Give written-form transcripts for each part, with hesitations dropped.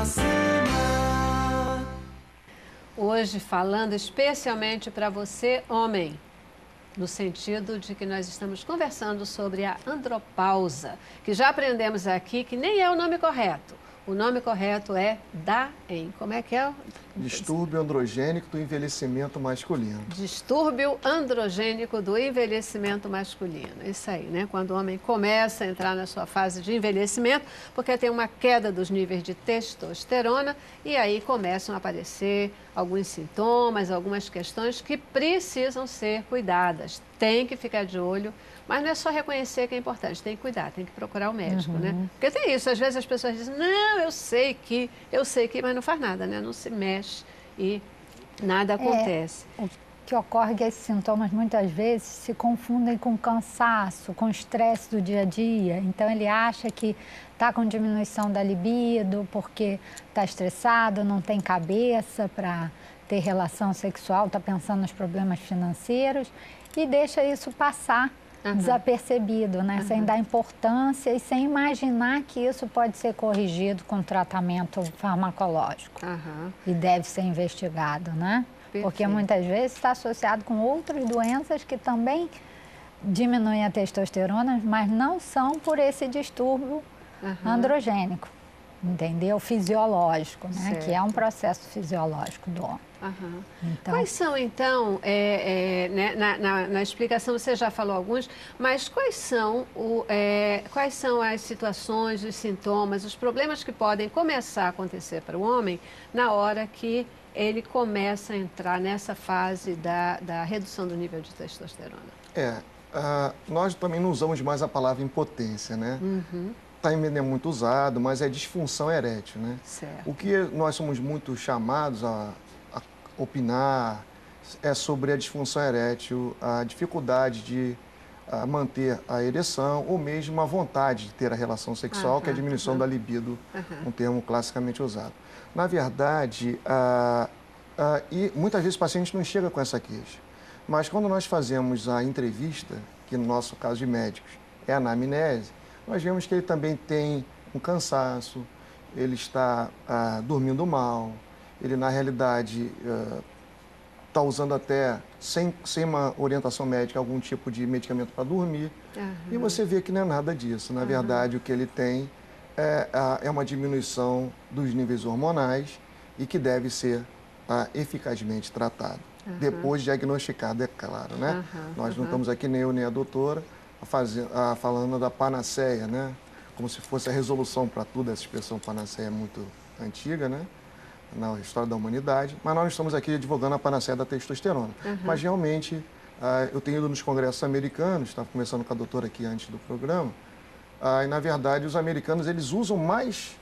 cima. Hoje falando especialmente para você, homem, no sentido de que nós estamos conversando sobre a andropausa, que já aprendemos aqui que nem é o nome correto. O nome correto é DAEM. Como é que é? Distúrbio androgênico do envelhecimento masculino. Distúrbio androgênico do envelhecimento masculino. Isso aí, né? Quando o homem começa a entrar na sua fase de envelhecimento, porque tem uma queda dos níveis de testosterona e aí começam a aparecer alguns sintomas, algumas questões que precisam ser cuidadas. Tem que ficar de olho, mas não é só reconhecer que é importante, tem que cuidar, tem que procurar o médico, né? Porque tem isso, às vezes as pessoas dizem, não, eu sei que, mas não faz nada, né? Não se mexe e nada acontece. O que ocorre é que esses sintomas muitas vezes se confundem com cansaço, com estresse do dia a dia. Então ele acha que está com diminuição da libido porque está estressado, não tem cabeça para ter relação sexual, está pensando nos problemas financeiros e deixa isso passar desapercebido, né? Sem dar importância e sem imaginar que isso pode ser corrigido com tratamento farmacológico. E deve ser investigado, né? Porque muitas vezes está associado com outras doenças que também diminuem a testosterona, mas não são por esse distúrbio androgênico, entendeu? Fisiológico, né? Que é um processo fisiológico do homem. Então... Quais são, então, né, na explicação você já falou alguns, mas quais são as situações, os sintomas, os problemas que podem começar a acontecer para o homem na hora que ele começa a entrar nessa fase da redução do nível de testosterona? Nós também não usamos mais a palavra impotência, né? Também é muito usado, mas é disfunção erétil, né? Certo. O que nós somos muito chamados a opinar é sobre a disfunção erétil, a dificuldade de manter a ereção ou mesmo a vontade de ter a relação sexual, que é a diminuição da libido, um termo classicamente usado. Na verdade, e muitas vezes o paciente não chega com essa queixa, mas quando nós fazemos a entrevista, que no nosso caso de médicos é a anamnese, nós vemos que ele também tem um cansaço, ele está dormindo mal, ele na realidade está usando até, sem uma orientação médica, algum tipo de medicamento para dormir. E você vê que não é nada disso. Na verdade, o que ele tem é uma diminuição dos níveis hormonais e que deve ser eficazmente tratado. Depois diagnosticado, é claro, né? Nós não estamos aqui, nem eu nem a doutora, falando da panaceia, né? Como se fosse a resolução para tudo. Essa expressão panaceia é muito antiga, né? Na história da humanidade, mas nós estamos aqui advogando a panaceia da testosterona. Mas realmente, eu tenho ido nos congressos americanos, estava conversando com a doutora aqui antes do programa, e na verdade os americanos eles usam mais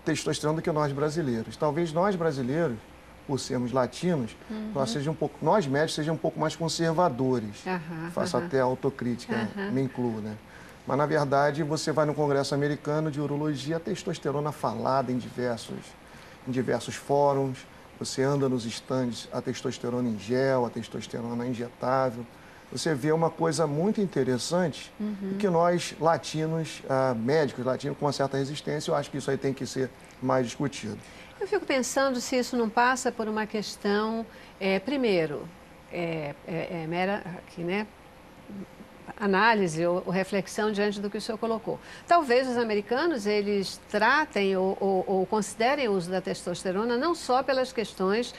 testosterona do que nós brasileiros. Talvez nós brasileiros, por sermos latinos, nós médicos sejamos um pouco mais conservadores. Faço até autocrítica, me incluo, né? Mas na verdade você vai no congresso americano de urologia, a testosterona falada em diversos fóruns, você anda nos estandes, a testosterona em gel, a testosterona injetável. Você vê uma coisa muito interessante que nós, latinos, médicos latinos com uma certa resistência, eu acho que isso aí tem que ser mais discutido. Eu fico pensando se isso não passa por uma questão, primeiro, mera aqui, né? Análise ou reflexão diante do que o senhor colocou. Talvez os americanos, eles tratem ou considerem o uso da testosterona não só pelas questões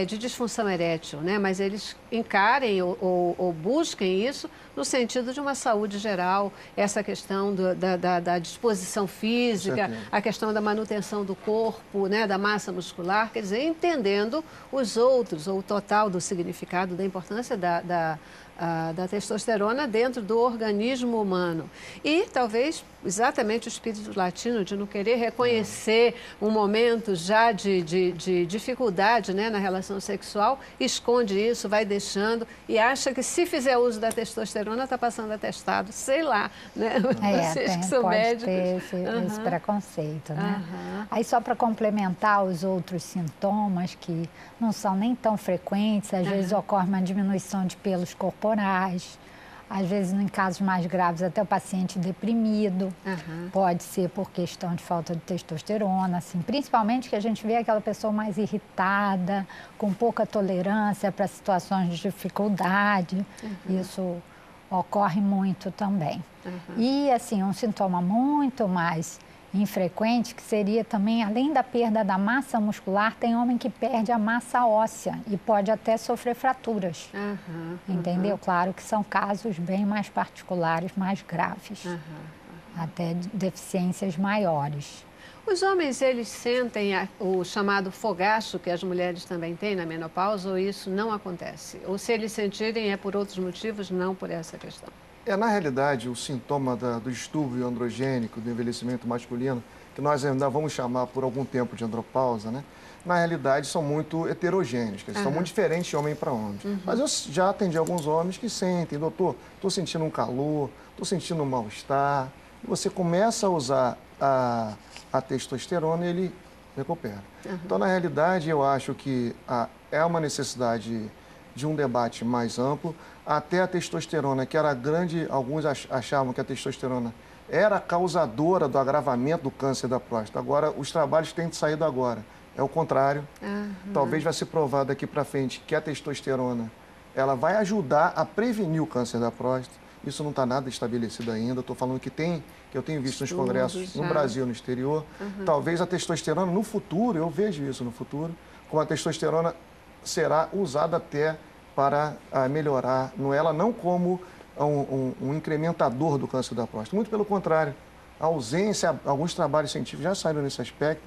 de disfunção erétil, né? Mas eles encarem ou busquem isso no sentido de uma saúde geral, essa questão da disposição física, a questão da manutenção do corpo, né? Da massa muscular, quer dizer, entendendo os outros, ou o total do significado, da importância da testosterona dentro do organismo humano. E talvez exatamente o espírito latino de não querer reconhecer um momento já de dificuldade, né, na relação sexual, esconde isso, vai deixando e acha que se fizer uso da testosterona está passando atestado, sei lá, né? Vocês que são médicos. Pode ter esse preconceito, né? Aí só para complementar os outros sintomas que não são nem tão frequentes, às vezes ocorre uma diminuição de pelos corporais, às vezes, em casos mais graves, até o paciente deprimido. Pode ser por questão de falta de testosterona, assim, principalmente que a gente vê aquela pessoa mais irritada, com pouca tolerância para situações de dificuldade. Isso ocorre muito também. E, assim, um sintoma muito mais infrequente, que seria também, além da perda da massa muscular, tem homem que perde a massa óssea e pode até sofrer fraturas. Entendeu? Claro que são casos bem mais particulares, mais graves. Até deficiências maiores. Os homens, eles sentem o chamado fogacho que as mulheres também têm na menopausa, ou isso não acontece? Ou se eles sentirem é por outros motivos, não por essa questão? Na realidade, o sintoma do distúrbio androgênico, do envelhecimento masculino, que nós ainda vamos chamar por algum tempo de andropausa, né? Na realidade, são muito heterogêneos, que são muito diferentes de homem para homem. Mas eu já atendi alguns homens que sentem, doutor, estou sentindo um calor, estou sentindo um mal-estar. E você começa a usar a testosterona e ele recupera. Então, na realidade, eu acho que é uma necessidade de um debate mais amplo. Até a testosterona, que era grande, alguns achavam que a testosterona era causadora do agravamento do câncer da próstata. Agora, os trabalhos têm saído agora. É o contrário. Talvez vai ser provado daqui para frente que a testosterona ela vai ajudar a prevenir o câncer da próstata. Isso não está nada estabelecido ainda. Estou falando que eu tenho visto nos congressos no Brasil e no exterior. Talvez a testosterona no futuro, eu vejo isso no futuro, como a testosterona será usada até para melhorar, ela não como um incrementador do câncer da próstata. Muito pelo contrário, a ausência, alguns trabalhos científicos já saíram nesse aspecto,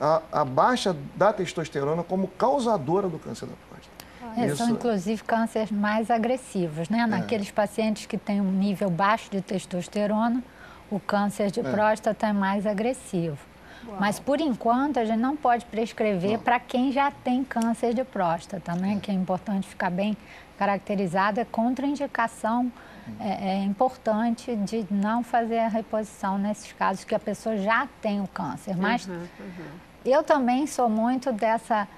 a baixa da testosterona como causadora do câncer da próstata. São, inclusive, cânceres mais agressivos, né? Naqueles pacientes que têm um nível baixo de testosterona, o câncer de próstata é mais agressivo. Mas, por enquanto, a gente não pode prescrever para quem já tem câncer de próstata, né? Que é importante ficar bem caracterizado, é contraindicação. É importante de não fazer a reposição nesses casos que a pessoa já tem o câncer. Mas eu também sou muito dessa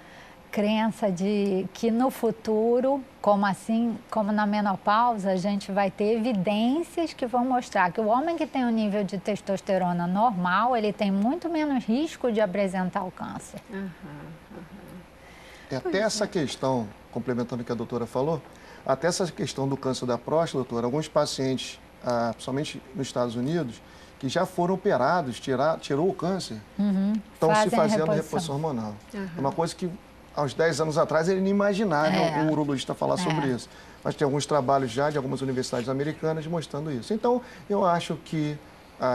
crença de que no futuro, como na menopausa, a gente vai ter evidências que vão mostrar que o homem que tem um nível de testosterona normal, ele tem muito menos risco de apresentar o câncer. Até essa questão, complementando o que a doutora falou, até essa questão do câncer da próstata, doutora, alguns pacientes, principalmente nos Estados Unidos, que já foram operados, tirou o câncer, estão se fazendo reposição hormonal. É uma coisa que aos 10 anos atrás, era inimaginável um urologista falar sobre isso. Mas tem alguns trabalhos já de algumas universidades americanas mostrando isso. Então, eu acho que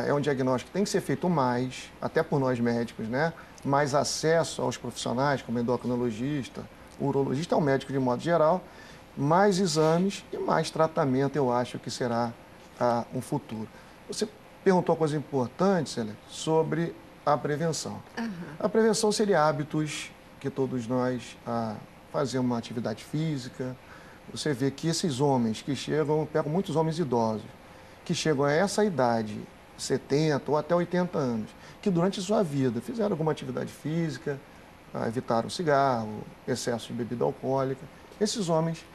é um diagnóstico que tem que ser feito mais, até por nós médicos, né? Mais acesso aos profissionais, como endocrinologista, o urologista é um médico de modo geral, mais exames e mais tratamento, eu acho que será um futuro. Você perguntou uma coisa importante, Célia, sobre a prevenção. A prevenção seria hábitos que todos nós fazer uma atividade física. Você vê que esses homens que chegam, pego muitos homens idosos, que chegam a essa idade, 70 ou até 80 anos, que durante sua vida fizeram alguma atividade física, evitaram cigarro, excesso de bebida alcoólica. Esses homens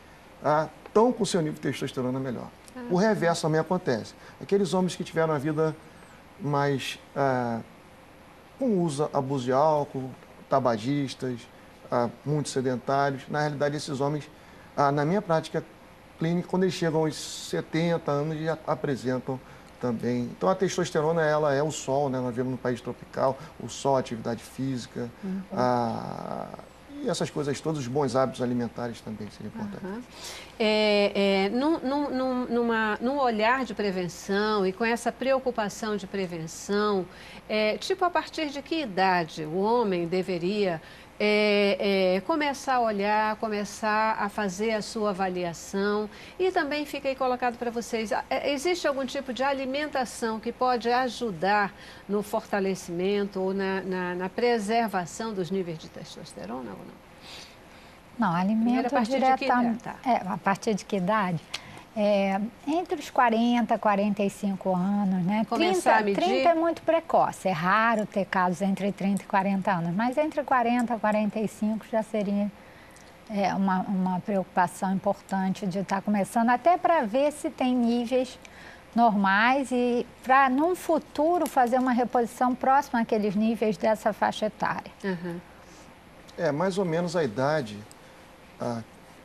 estão com seu nível de testosterona melhor. O reverso também acontece. Aqueles homens que tiveram a vida mais com abuso de álcool, tabagistas, muito sedentários. Na realidade, esses homens, na minha prática clínica, quando eles chegam aos 70 anos, já apresentam também. Então, a testosterona, ela é o sol, né? Nós vivemos num país tropical, o sol, a atividade física, e essas coisas todas, os bons hábitos alimentares também seriam importantes. Num olhar de prevenção e com essa preocupação de prevenção, tipo, a partir de que idade o homem deveria começar a olhar, começar a fazer a sua avaliação? E também fica aí colocado para vocês, existe algum tipo de alimentação que pode ajudar no fortalecimento ou na preservação dos níveis de testosterona ou não? Não, alimento a partir de que idade? A partir de que idade? Entre os 40 e 45 anos, né? Começar a medir? 30 é muito precoce, é raro ter casos entre 30 e 40 anos, mas entre 40 e 45 já seria é uma preocupação importante de estar começando, até para ver se tem níveis normais e para, num futuro, fazer uma reposição próxima àqueles níveis dessa faixa etária. É, mais ou menos a idade,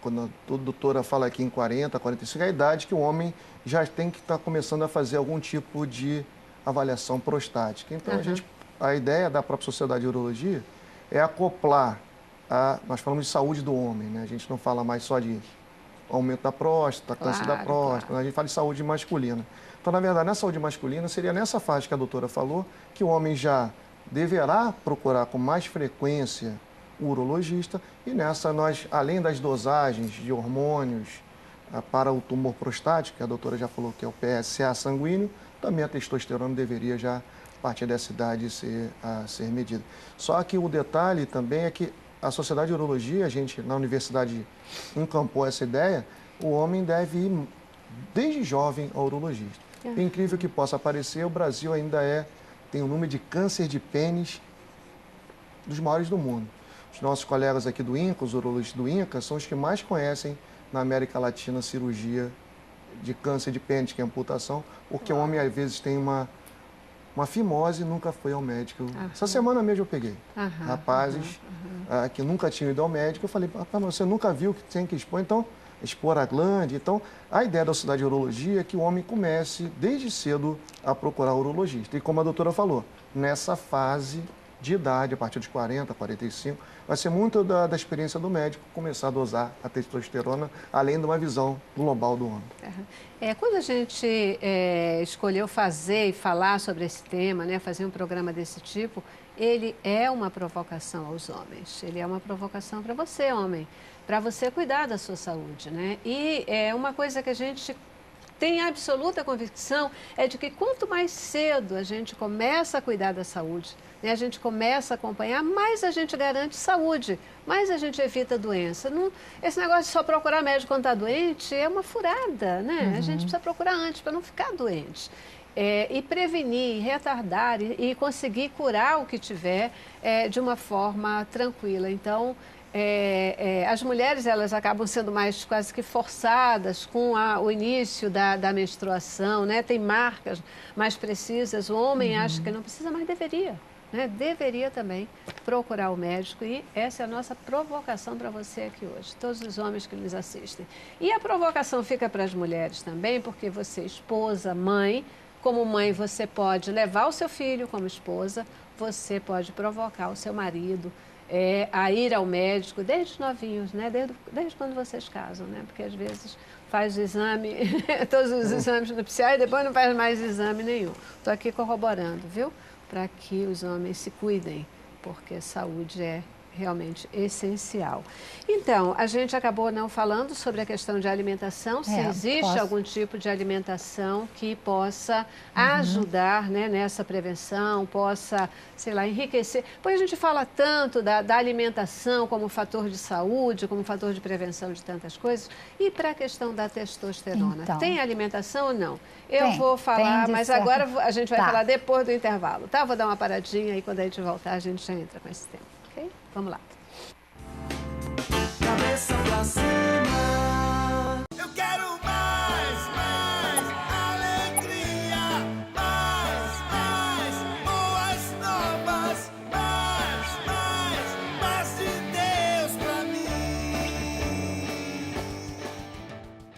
quando a doutora fala aqui em 40, 45, é a idade que o homem já tem que estar começando a fazer algum tipo de avaliação prostática. Então, a ideia da própria Sociedade de Urologia é acoplar, nós falamos de saúde do homem, né? A gente não fala mais só de aumento da próstata, câncer da próstata, a gente fala de saúde masculina. Então, na verdade, na saúde masculina, seria nessa fase que a doutora falou, que o homem já deverá procurar com mais frequência o urologista, e nessa nós, além das dosagens de hormônios para o tumor prostático, que a doutora já falou que é o PSA sanguíneo, também a testosterona deveria já, a partir dessa idade, ser medida. Só que o detalhe também é que a Sociedade de Urologia, a gente na universidade encampou essa ideia, o homem deve ir desde jovem ao urologista. É incrível que possa parecer, o Brasil ainda tem um número de câncer de pênis dos maiores do mundo. Os nossos colegas aqui do INCA, os urologistas do INCA, são os que mais conhecem na América Latina cirurgia de câncer de pênis, que é amputação, porque o homem às vezes tem uma fimose e nunca foi ao médico. Essa semana mesmo eu peguei rapazes que nunca tinham ido ao médico. Eu falei, rapaz, mas você nunca viu que tem que expor, então expor a glande. Então, a ideia da Sociedade de Urologia é que o homem comece desde cedo a procurar o urologista. E como a doutora falou, nessa fase de idade, a partir dos 40, 45, vai ser muito da experiência do médico começar a dosar a testosterona, além de uma visão global do homem. Quando a gente escolheu fazer e falar sobre esse tema, né, fazer um programa desse tipo, ele é uma provocação aos homens, ele é uma provocação para você, homem, para você cuidar da sua saúde, né? E é uma coisa que a gente tem absoluta convicção é de que quanto mais cedo a gente começa a cuidar da saúde, né, a gente começa a acompanhar, mais a gente garante saúde, mais a gente evita doença. Esse negócio de só procurar médico quando está doente é uma furada, né? A gente precisa procurar antes para não ficar doente. E prevenir, retardar e conseguir curar o que tiver de uma forma tranquila. Então, as mulheres elas acabam sendo mais quase que forçadas com o início da menstruação, né? Tem marcas mais precisas. O homem acha que não precisa, mas deveria. Né? Deveria também procurar o médico, e essa é a nossa provocação para você aqui hoje, todos os homens que nos assistem. E a provocação fica para as mulheres também, porque você, esposa, mãe, como mãe você pode levar o seu filho, como esposa, você pode provocar o seu marido a ir ao médico desde os novinhos, né? Desde quando vocês casam, né? Porque às vezes faz o exame, todos os exames nupciais e depois não faz mais exame nenhum. Estou aqui corroborando, viu? Para que os homens se cuidem, porque saúde é realmente essencial. Então, a gente acabou não falando sobre a questão de alimentação, se existe algum tipo de alimentação que possa ajudar, né, nessa prevenção, possa, sei lá, enriquecer. Pois a gente fala tanto da alimentação como fator de saúde, como fator de prevenção de tantas coisas. E para a questão da testosterona, então, tem alimentação ou não? Eu vou falar, mas agora a gente vai falar depois do intervalo, tá? Vou dar uma paradinha e quando a gente voltar a gente já entra com esse tema. Vamos lá. Cabeça pra cima.